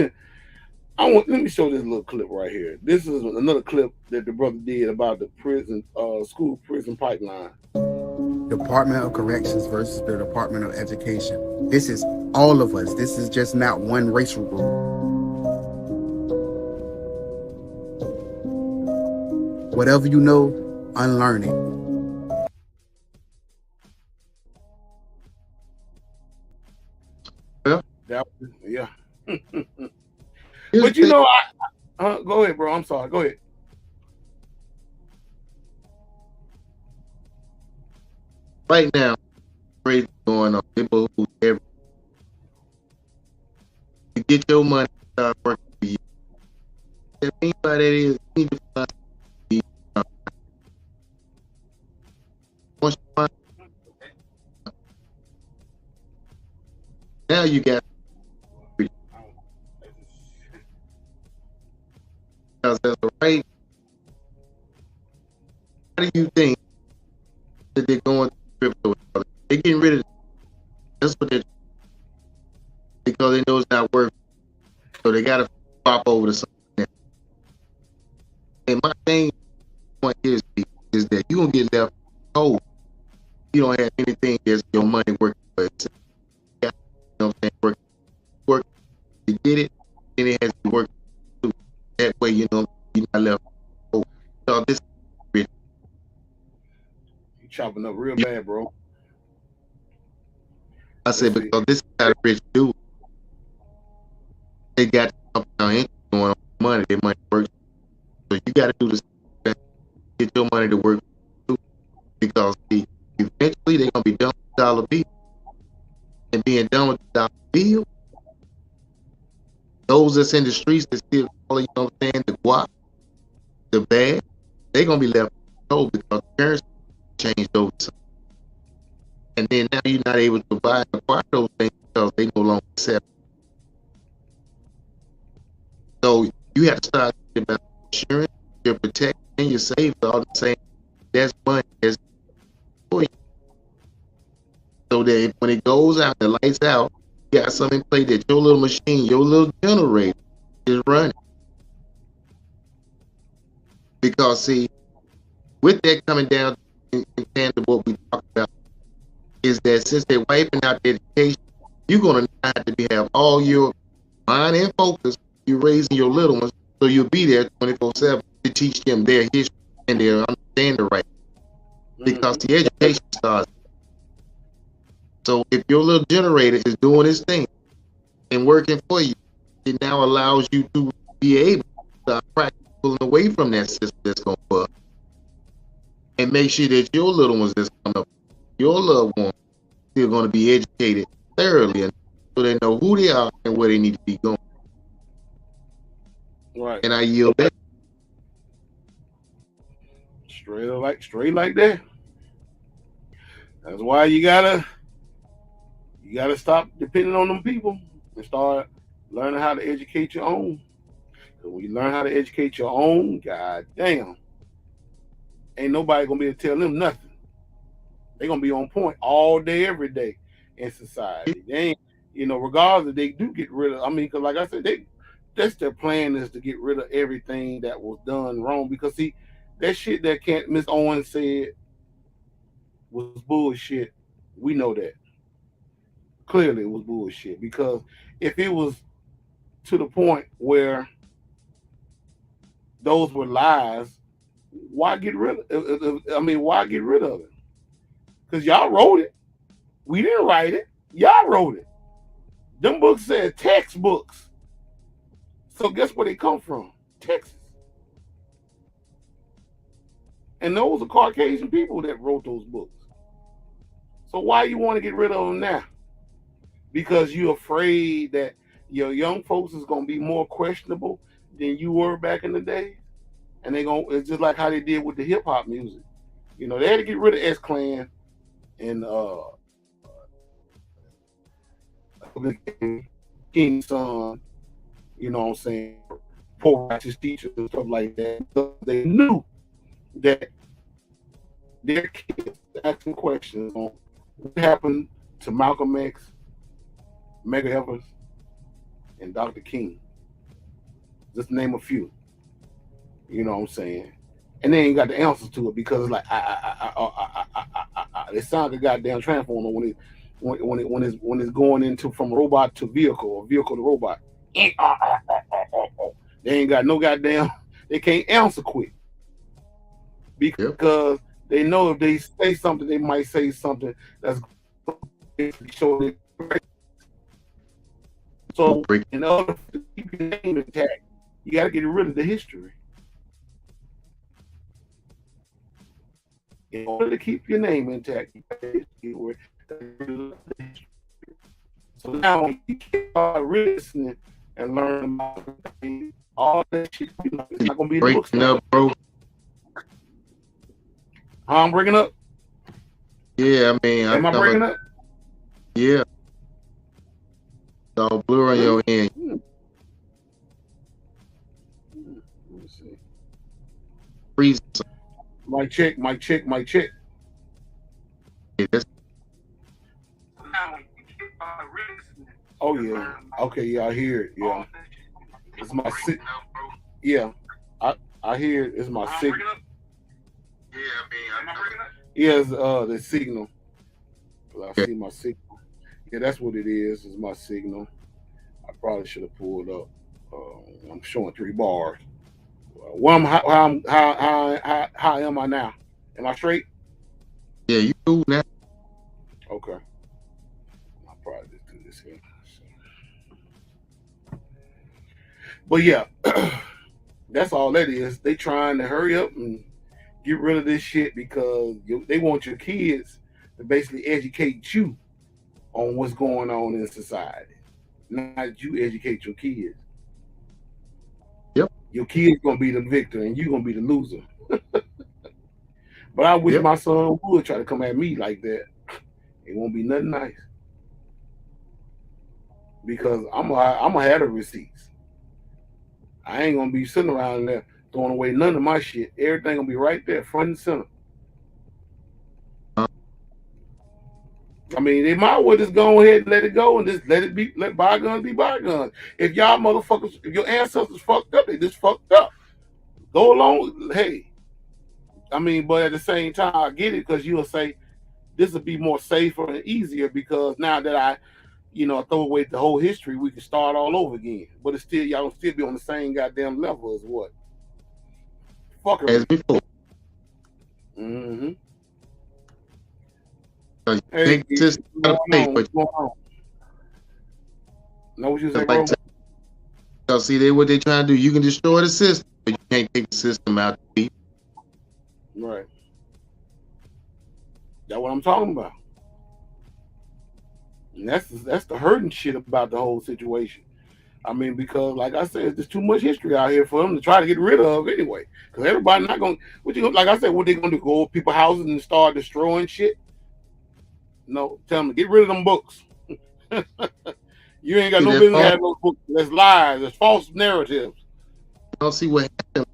Speaker 1: let me show this little clip right here. This is another clip that the brother did about the school prison pipeline.
Speaker 4: Department of Corrections versus the Department of Education. This is all of us. This is just not one racial group. Whatever you know, unlearn it.
Speaker 1: Yeah. But you know, go ahead, bro. I'm sorry. Go ahead.
Speaker 2: Right now, crazy going on. People who ever to get your money, start working for you. If anybody that is, you need to find once you find now you got because as a right, how do you think that they're going through crypto? They're getting rid of it. That's what they're because they know it's not working. So they gotta pop over to something else. And my main point is that you're gonna get left cold. You don't have anything that's your money working for itself. You know what I'm saying? Work to get it, and it has to work too. That way, you know, you're not left cold. So this
Speaker 1: you chopping up real bad, bro.
Speaker 2: I said because this kind of rich dude, they got interest going on money. Their money works. So you got to do this. Get your money to work too, because eventually they're gonna be done with dollar bill, and being done with dollar bill, those that's in the streets that still follow, you know what I'm saying, the guap, the bad, they're gonna be left cold because the currency changed over. And then now you're not able to buy and acquire those things because they no longer accept. So you have to start thinking about insurance, your protection, and your savings all the same. That's money that's for you. So that when it goes out, the lights out, you got something in play that your little machine, your little generator is running. Because see, with that coming down in tandem to what we talked about, is that since they're wiping out the education, you're gonna have to have all your mind and focus. You're raising your little ones, so you'll be there 24/7 to teach them their history and their understanding right. Because the education starts. So if your little generator is doing its thing and working for you, it now allows you to be able to start practicing pulling away from that system that's gonna fuck, and make sure that your little ones that's coming up, your loved ones, still going to be educated thoroughly, and so they know who they are and where they need to be going.
Speaker 1: Right.
Speaker 2: And I yield back.
Speaker 1: Straight like that. That's why you gotta stop depending on them people and start learning how to educate your own. Because when you learn how to educate your own, god damn, ain't nobody gonna be able to tell them nothing. They're gonna be on point all day, every day in society. They ain't, regardless if they do get rid of, because like I said, that's their plan, is to get rid of everything that was done wrong. Because see, that shit that Miss Owens said was bullshit. We know that. Clearly it was bullshit. Because if it was to the point where those were lies, why get rid of it? Why get rid of it? Because y'all wrote it. We didn't write it. Y'all wrote it. Them books said textbooks. So guess where they come from? Texas. And those are Caucasian people that wrote those books. So why you want to get rid of them now? Because you're afraid that your young folks is going to be more questionable than you were back in the day? And it's just like how they did with the hip hop music. They had to get rid of S-Clan and King's Son, you know what I'm saying, poor righteous teachers and stuff like that. So they knew that their kids asking questions on what happened to Malcolm X, Medgar Evers, and Dr. King. Just to name a few. You know what I'm saying? And they ain't got the answers to it because it's like they sound like a goddamn transformer when it's going into from robot to vehicle or vehicle to robot. They ain't got no goddamn. They can't answer quick because they know if they say something, they might say something that's show. So in order to keep your name intact, you got to get rid of the history. In order to keep your name intact, you got to get rid of the history. So now when you start listening and learn about all that shit, it's not gonna be in the books.
Speaker 2: Up, bro.
Speaker 1: How I'm breaking up?
Speaker 2: Yeah,
Speaker 1: am I breaking up?
Speaker 2: Yeah. It's all blue on your end.
Speaker 1: Let me see.
Speaker 2: Freeze.
Speaker 1: Mic check.
Speaker 2: Yeah, that's
Speaker 1: oh yeah. Okay, yeah, I hear it. Yeah. It's my signal. Yeah. I hear it. It's my signal. Yeah, it's the signal. I see my signal. Yeah, that's what it is. It's my signal. I probably should have pulled up. I'm showing 3 bars. How am I now? Am I straight?
Speaker 2: Yeah, you cool now.
Speaker 1: Okay. I'll probably just do this here. But yeah, that's all that is. They trying to hurry up and get rid of this shit because they want your kids to basically educate you on what's going on in society. Not you educate your kids.
Speaker 2: Yep.
Speaker 1: Your kid's gonna be the victor and you're gonna be the loser. But I wish my son would try to come at me like that. It won't be nothing nice. Because I'm gonna have the receipts. I ain't gonna be sitting around there throwing away none of my shit. Everything gonna be right there, front and center. They might well just go ahead and let it go and just let bygones be bygones. If y'all motherfuckers, if your ancestors fucked up, they just fucked up. Go along, hey. But at the same time, I get it because you'll say this will be more safer and easier because now that I throw away the whole history, we can start all over again. But it's still, y'all will still be on the same goddamn level as what? Fuckery.
Speaker 2: As before.
Speaker 1: Mm-hmm.
Speaker 2: Hey, what's
Speaker 1: going on? Know what you say, bro?
Speaker 2: See, what they trying to do. You can destroy the system, but you can't take the system out.
Speaker 1: Right. That's what I'm talking about. And that's the hurting shit about the whole situation. I mean, because like I said, there's too much history out here for them to try to get rid of anyway. Because everybody not gonna, like I said, what they gonna do? Go to people's houses and start destroying shit? No, tell them to get rid of them books. You ain't got
Speaker 2: See,
Speaker 1: no
Speaker 2: that's
Speaker 1: business
Speaker 2: all.
Speaker 1: having those books. That's lies. That's false narratives.
Speaker 2: Don't see what happened.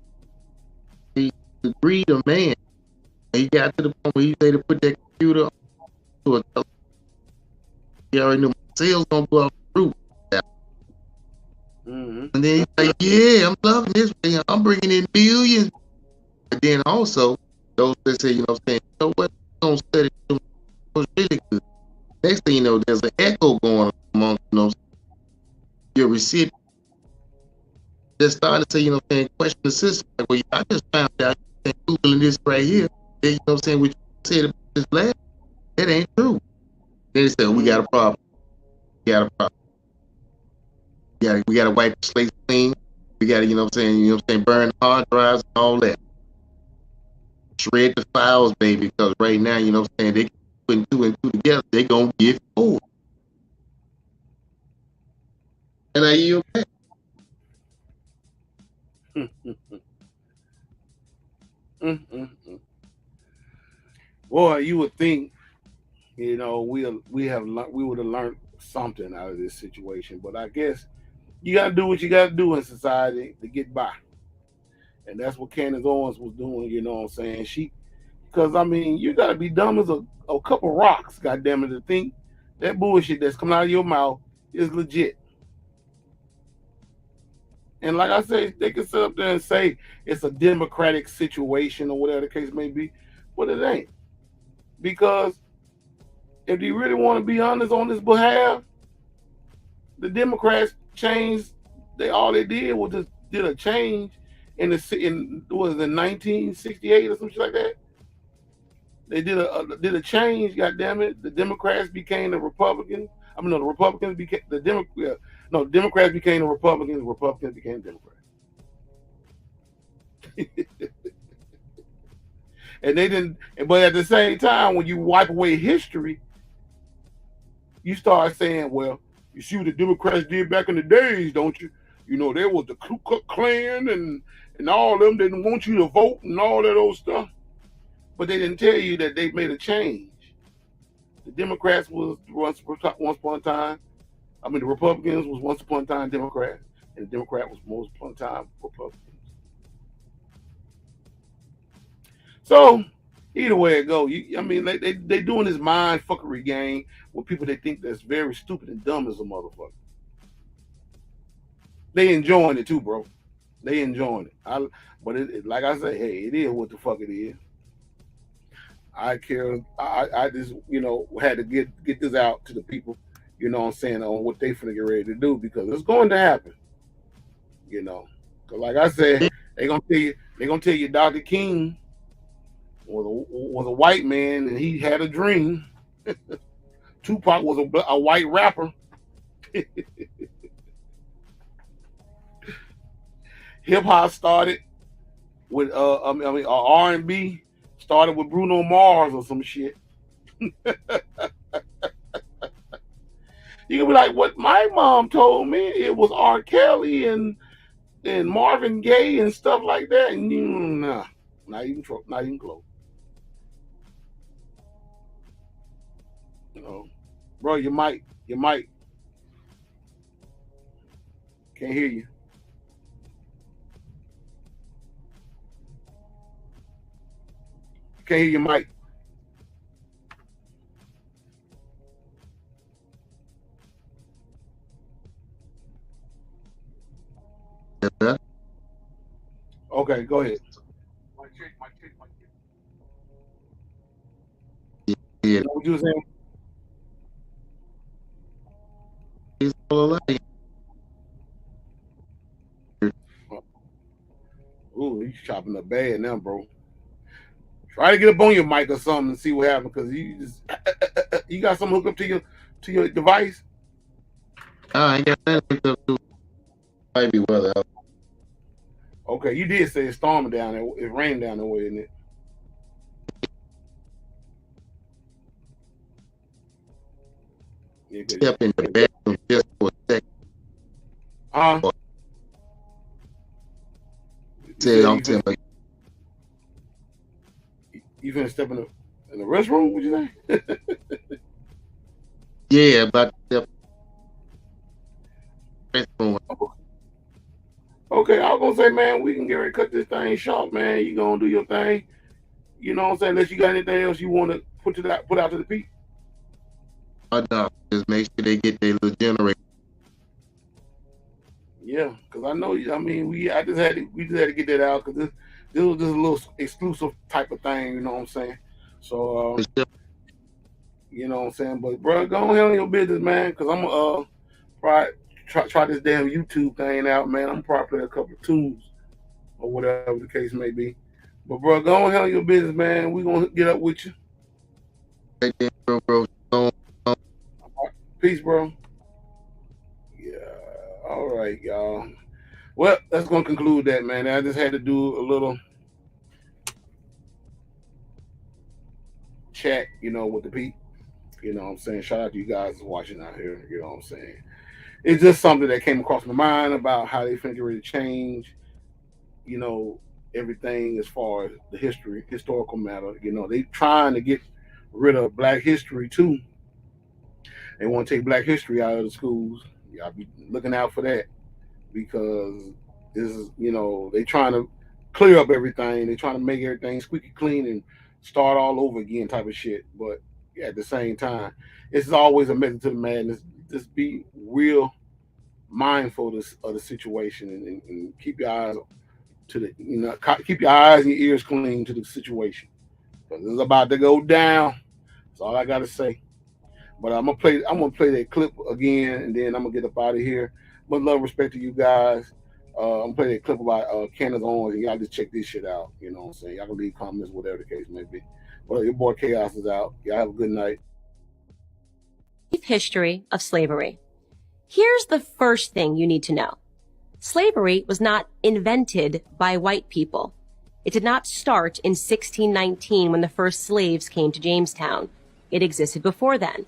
Speaker 2: The greed of man. He got to the point where he said to put that computer to a. He already knew my sales gonna go off the roof.
Speaker 1: Mm-hmm.
Speaker 2: And then he's like, "Yeah, I'm loving this thing. I'm bringing in billions." But then also those that say, you know, what I'm saying, you know what? Don't study. Was really good. Next thing you know, there's an echo going on among, you know, your recipient. They're starting to say, you know, what I'm saying, question the system. Like, well, I just found out Googling this right here. Then, you know, what I'm saying, what you said about this last, that ain't true. Then they say, we got a problem. We got a problem. We got to wipe the slate clean. We got to, you know, what I'm saying, burn the hard drives and all that. Shred the files, baby, because right now, you know, what I'm saying, they putting two and two together, they gonna get forward. And I yield back.
Speaker 1: Boy, you would think, you know, we would have learned something out of this situation, but I guess you got to do what you got to do in society to get by, and that's what Candace Owens was doing. You know what I'm saying? Because I mean, you got to be dumb as a couple rocks, goddamn it, to think that bullshit that's coming out of your mouth is legit. And like I say, they can sit up there and say it's a democratic situation or whatever the case may be, but it ain't. Because if you really want to be honest on this behalf, the Democrats changed. All they did was just did a change in 1968 or something like that. They did a change. God damn it! The Democrats became the Republicans. I mean, no, the Republicans became the Democrats. No, Democrats became the Republicans. The Republicans became Democrats. And they didn't. But at the same time, when you wipe away history, you start saying, "Well, you see what the Democrats did back in the days, don't you? You know, there was the Ku Klux Klan and all of them didn't want you to vote and all that old stuff." But they didn't tell you that they made a change. The Democrats was once upon a time. I mean, the Republicans was once upon a time Democrats, and the Democrat was most upon a time Republicans. So either way it go, I mean, they doing this mind fuckery game with people they think that's very stupid and dumb as a motherfucker. They enjoying it too, bro. They enjoying it. But like I say, hey, it is what the fuck it is. I care. I just, you know, had to get this out to the people, you know what I'm saying, on what they finna get ready to do, because it's going to happen. You know, because like I said, they're gonna tell you Dr. King was a white man and he had a dream. Tupac was a white rapper. Hip hop started with R&B started with Bruno Mars or some shit. You can be like, what my mom told me, it was R. Kelly and Marvin Gaye and stuff like that. And nah, not even close. You know, bro, you might can't hear you. Can't hear your mic.
Speaker 2: Yeah.
Speaker 1: Okay, go ahead.
Speaker 2: Yeah.
Speaker 1: What you were saying?
Speaker 2: He's all alike.
Speaker 1: Ooh, you chopping up bad now, bro. Try to get up on your mic or something and see what happens, because you got something hooked up to your device.
Speaker 2: I ain't got that hooked up to. Might be weather.
Speaker 1: Okay, you did say it's storming down there. It rained down there, isn't it? Yeah,
Speaker 2: Step in the bathroom just for a second.
Speaker 1: huh? Huh?
Speaker 2: Said, I'm telling you.
Speaker 1: You finna step in the restroom? What you say?
Speaker 2: Yeah, about the restroom.
Speaker 1: Okay, I was gonna say, man, we can get ready to cut this thing short, man. You gonna do your thing. You know what I'm saying? Unless you got anything else you want to put out to the people.
Speaker 2: No, just make sure they get their little generator.
Speaker 1: Yeah, because I know. I mean, we just had to get that out because this was just a little exclusive type of thing. You know what I'm saying? So, you know what I'm saying. But bro, go ahead on your business, man. Because I'm probably try this damn YouTube thing out, man. I'm probably play a couple of tunes or whatever the case may be. But bro, go ahead on your business, man. We gonna get up with you.
Speaker 2: Right there, bro.
Speaker 1: Peace, bro. Yeah. All right, y'all. Well, that's gonna conclude that, man. I just had to do a little chat, with the people. You know what I'm saying? Shout out to you guys watching out here. You know what I'm saying? It's just something that came across my mind about how they finna get ready to change, everything as far as the historical matter. They trying to get rid of Black history too. They want to take Black history out of the schools. Y'all be looking out for that because this is, they trying to clear up everything. They trying to make everything squeaky clean and start all over again type of shit. But yeah, at the same time, it's always a method to the madness. Just be real mindful of the situation and keep your eyes keep your eyes and your ears clean to the situation. Because it's about to go down. That's all I gotta say. But I'm gonna play that clip again, and then I'm gonna get up out of here. But love, respect to you guys. I'm gonna play that clip about Candace Owens, and y'all just check this shit out. You know what I'm saying? Y'all can leave comments, whatever the case may be. Well, your boy Chaos is out. Y'all have a good night.
Speaker 3: History of slavery. Here's the first thing you need to know. Slavery was not invented by white people. It did not start in 1619 when the first slaves came to Jamestown. It existed before then.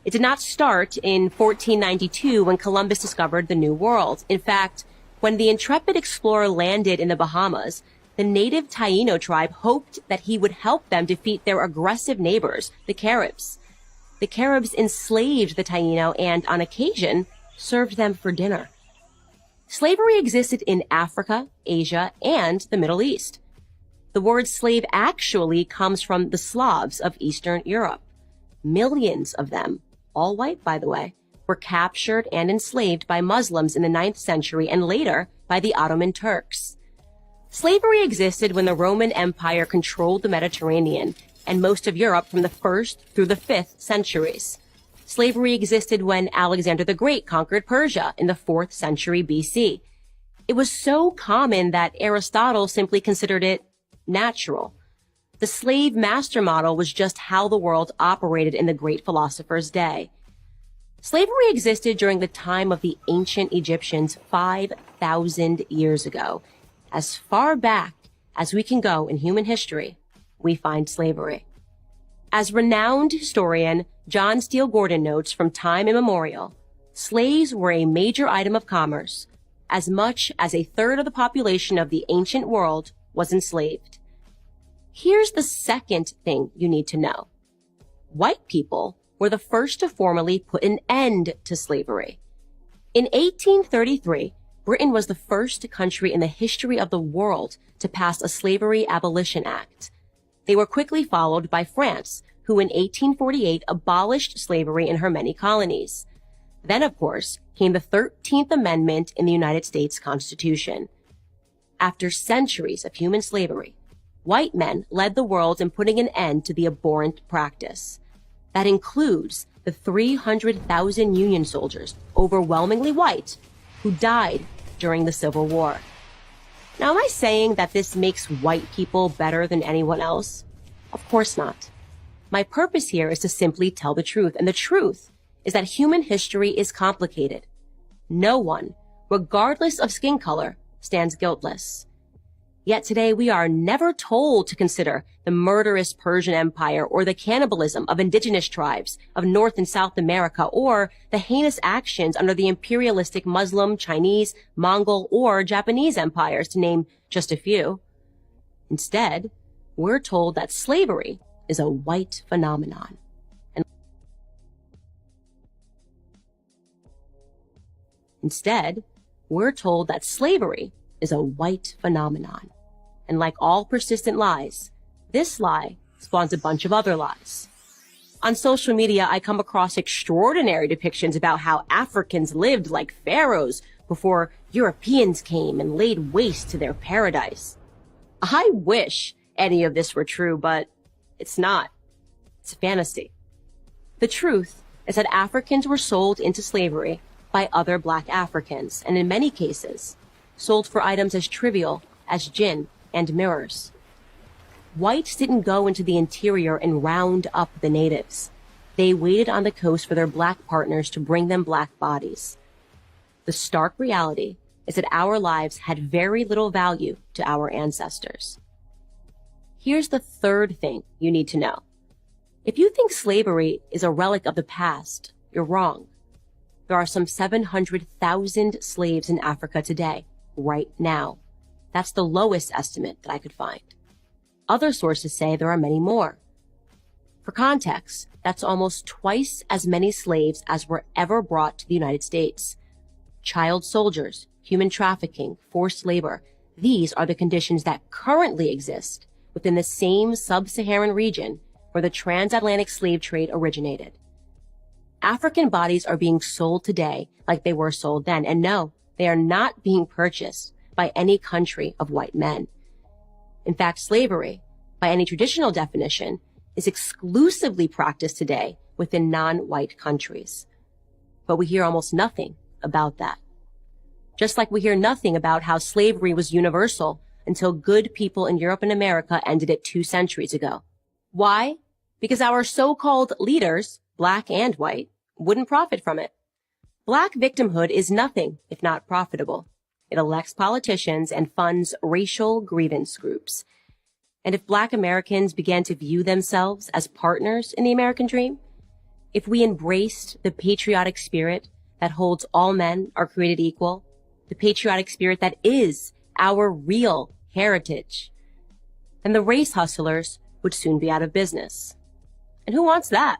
Speaker 3: It did not start in 1492 when Columbus discovered the New World. In fact, when the intrepid explorer landed in the Bahamas, the native Taino tribe hoped that he would help them defeat their aggressive neighbors, the Caribs. The Caribs enslaved the Taino and, on occasion, served them for dinner. Slavery existed in Africa, Asia, and the Middle East. The word slave actually comes from the Slavs of Eastern Europe. Millions of them, all white by the way, were captured and enslaved by Muslims in the 9th century and later by the Ottoman Turks. Slavery existed when the Roman Empire controlled the Mediterranean and most of Europe from the 1st through the 5th centuries. Slavery existed when Alexander the Great conquered Persia in the 4th century BC. It was so common that Aristotle simply considered it natural. The slave master model was just how the world operated in the great philosopher's day. Slavery existed during the time of the ancient Egyptians 5,000 years ago. As far back as we can go in human history, we find slavery. As renowned historian John Steele Gordon notes from time immemorial, slaves were a major item of commerce. As much as a third of the population of the ancient world was enslaved. Here's the second thing you need to know. White people were the first to formally put an end to slavery. In 1833, Britain was the first country in the history of the world to pass a Slavery Abolition Act. They were quickly followed by France, who in 1848 abolished slavery in her many colonies. Then, of course, came the 13th Amendment in the United States Constitution. After centuries of human slavery, white men led the world in putting an end to the abhorrent practice. That includes the 300,000 Union soldiers, overwhelmingly white, who died during the Civil War. Now, am I saying that this makes white people better than anyone else? Of course not. My purpose here is to simply tell the truth, and the truth is that human history is complicated. No one, regardless of skin color, stands guiltless. Yet today we are never told to consider the murderous Persian Empire or the cannibalism of indigenous tribes of North and South America or the heinous actions under the imperialistic Muslim, Chinese, Mongol, or Japanese empires, to name just a few. Instead, we're told that slavery is a white phenomenon. Instead, we're told that slavery is a white phenomenon. And like all persistent lies, this lie spawns a bunch of other lies. On social media, I come across extraordinary depictions about how Africans lived like pharaohs before Europeans came and laid waste to their paradise. I wish any of this were true, but it's not. It's a fantasy. The truth is that Africans were sold into slavery by other black Africans, and in many cases, sold for items as trivial as gin and mirrors. Whites didn't go into the interior and round up the natives. They waited on the coast for their black partners to bring them black bodies. The stark reality is that our lives had very little value to our ancestors. Here's the third thing you need to know. If you think slavery is a relic of the past, you're wrong. There are some 700,000 slaves in Africa today, right now. That's the lowest estimate that I could find. Other sources say there are many more. For context, that's almost twice as many slaves as were ever brought to the United States. Child soldiers, human trafficking, forced labor, these are the conditions that currently exist within the same sub-Saharan region where the transatlantic slave trade originated. African bodies are being sold today like they were sold then, and no, they are not being purchased by any country of white men. In fact, slavery, by any traditional definition, is exclusively practiced today within non-white countries. But we hear almost nothing about that. Just like we hear nothing about how slavery was universal until good people in Europe and America ended it 2 centuries ago. Why? Because our so-called leaders, black and white, wouldn't profit from it. Black victimhood is nothing if not profitable. It elects politicians and funds racial grievance groups. And if black Americans began to view themselves as partners in the American dream, if we embraced the patriotic spirit that holds all men are created equal, the patriotic spirit that is our real heritage, then the race hustlers would soon be out of business. And who wants that?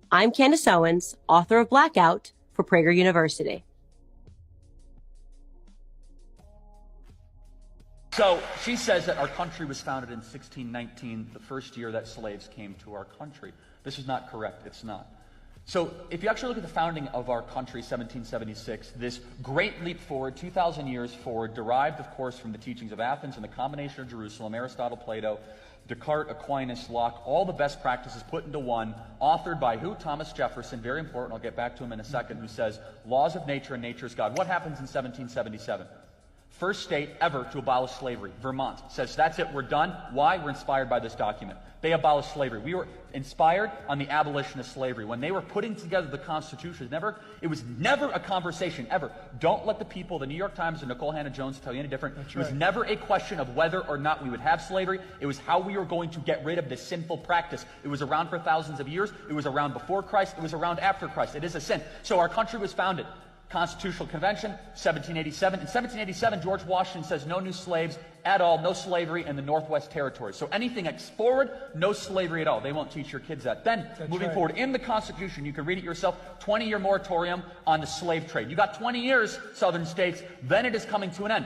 Speaker 3: I'm Candace Owens, author of Blackout for Prager University.
Speaker 6: So she says that our country was founded in 1619, the first year that slaves came to our country. This is not correct. It's not. So if you actually look at the founding of our country, 1776, this great leap forward, 2,000 years forward, derived, of course, from the teachings of Athens and the combination of Jerusalem, Aristotle, Plato, Descartes, Aquinas, Locke, all the best practices put into one, authored by who? Thomas Jefferson, very important, I'll get back to him in a second, who says, laws of nature and nature's God. What happens in 1777? First state ever to abolish slavery, Vermont, says that's it, we're done. Why? We're inspired by this document. They abolished slavery. We were inspired on the abolition of slavery. When they were putting together the Constitution, it was never a conversation, ever. Don't let the people, the New York Times or Nicole Hannah-Jones tell you any different. It was never a question of whether or not we would have slavery. It was how we were going to get rid of this sinful practice. It was around for thousands of years. It was around before Christ. It was around after Christ. It is a sin. So our country was founded. Constitutional Convention, 1787. In 1787, George Washington says no new slaves at all, no slavery in the Northwest Territories. So anything forward, no slavery at all. They won't teach your kids that. Then, moving forward, in the Constitution, you can read it yourself, 20-year moratorium on the slave trade. You got 20 years, southern states, then it is coming to an end.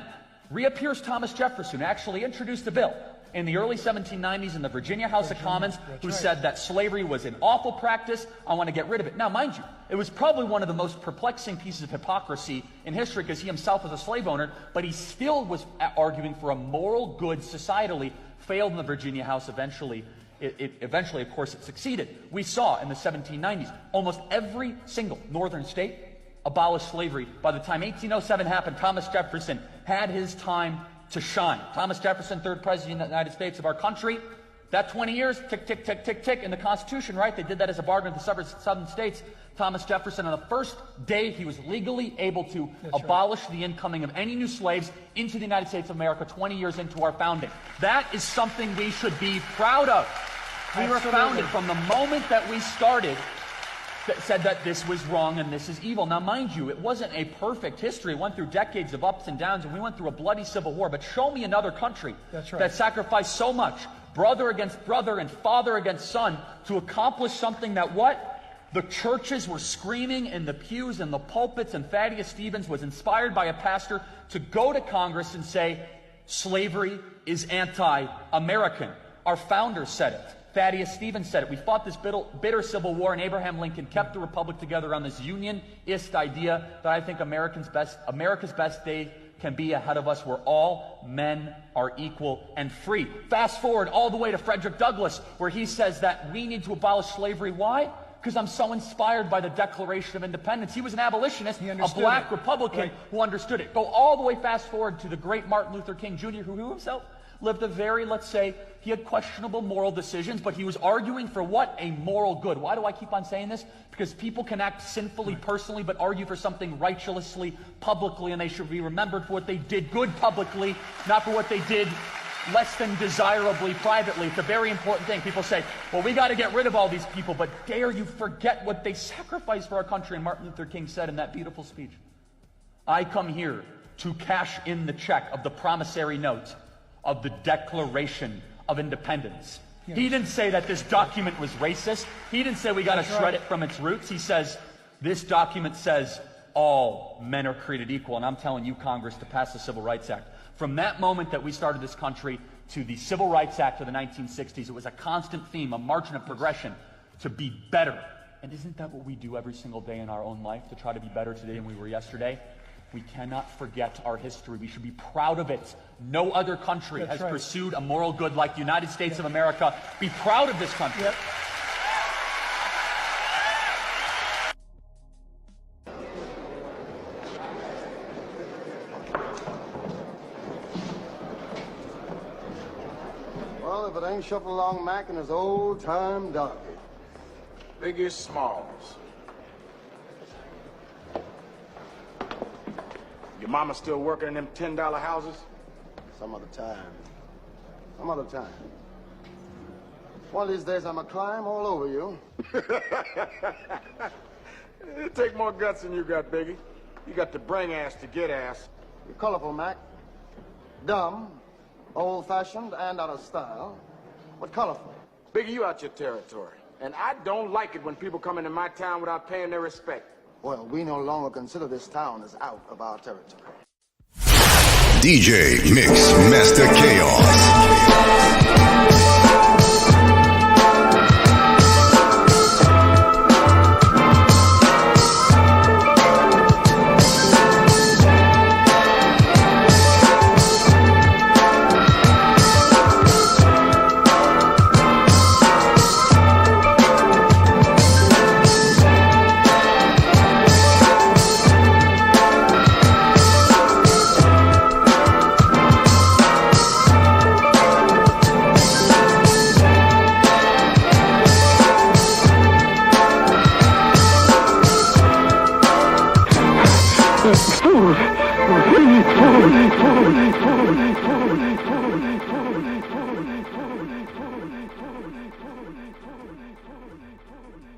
Speaker 6: Reappears Thomas Jefferson, who actually introduced a bill in the early 1790s in the Virginia House of Commons, who said that slavery was an awful practice, I want to get rid of it. Now, mind you, it was probably one of the most perplexing pieces of hypocrisy in history because he himself was a slave owner, but he still was arguing for a moral good societally, failed in the Virginia House eventually. Eventually, of course, it succeeded. We saw in the 1790s, almost every single northern state abolished slavery. By the time 1807 happened, Thomas Jefferson had his time to shine. Thomas Jefferson, third president of the United States of our country, That 20 years, tick, tick, tick, tick, tick, in the Constitution, right? They did that as a bargain with the southern states. Thomas Jefferson, on the first day he was legally able to abolish the incoming of any new slaves into the United States of America 20 years into our founding. That is something we should be proud of. We were founded from the moment that we started that said that this was wrong and this is evil. Now, mind you, it wasn't a perfect history. It went through decades of ups and downs, and we went through a bloody civil war. But show me another country that sacrificed so much, brother against brother and father against son, to accomplish something that what? The churches were screaming in the pews and the pulpits, and Thaddeus Stevens was inspired by a pastor to go to Congress and say, slavery is anti-American. Our founders said it. Thaddeus Stevens said it. We fought this bitter civil war, and Abraham Lincoln kept the republic together on this unionist idea that I think America's best day can be ahead of us, where all men are equal and free. Fast forward all the way to Frederick Douglass, where he says that we need to abolish slavery. Why? Because I'm so inspired by the Declaration of Independence. He was an abolitionist, a black Republican who understood it. Go all the way fast forward to the great Martin Luther King Jr., who himself lived a very, let's say, he had questionable moral decisions, but he was arguing for what? A moral good. Why do I keep on saying this? Because people can act sinfully personally, but argue for something righteously publicly, and they should be remembered for what they did good publicly, not for what they did less than desirably privately. It's a very important thing. People say, well, we got to get rid of all these people, but dare you forget what they sacrificed for our country. And Martin Luther King said in that beautiful speech, I come here to cash in the check of the promissory note of the Declaration of Independence. Yes. He didn't say that this document was racist. He didn't say we got to shred it from its roots. He says, this document says all men are created equal. And I'm telling you, Congress, to pass the Civil Rights Act. From that moment that we started this country to the Civil Rights Act of the 1960s, it was a constant theme, a margin of progression to be better. And isn't that what we do every single day in our own life, to try to be better today than we were yesterday? We cannot forget our history. We should be proud of it. No other country has pursued a moral good like the United States of America. Be proud of this country.
Speaker 7: Yep.
Speaker 8: Well, if it ain't shuffling along Mac and his old-time donkey.
Speaker 9: Biggie Smalls. Your mama still working in them $10 houses?
Speaker 8: Some other time. Some other time. One of these days, I'm gonna climb all over you.
Speaker 9: It take more guts than you got, Biggie. You got to bring ass to get ass.
Speaker 8: You're colorful, Mac. Dumb, old-fashioned, and out of style, but colorful.
Speaker 9: Biggie, you out your territory. And I don't like it when people come into my town without paying their respect.
Speaker 8: Well, we no longer consider this town as out of our territory.
Speaker 10: DJ Mix Master Chaos.
Speaker 7: Food.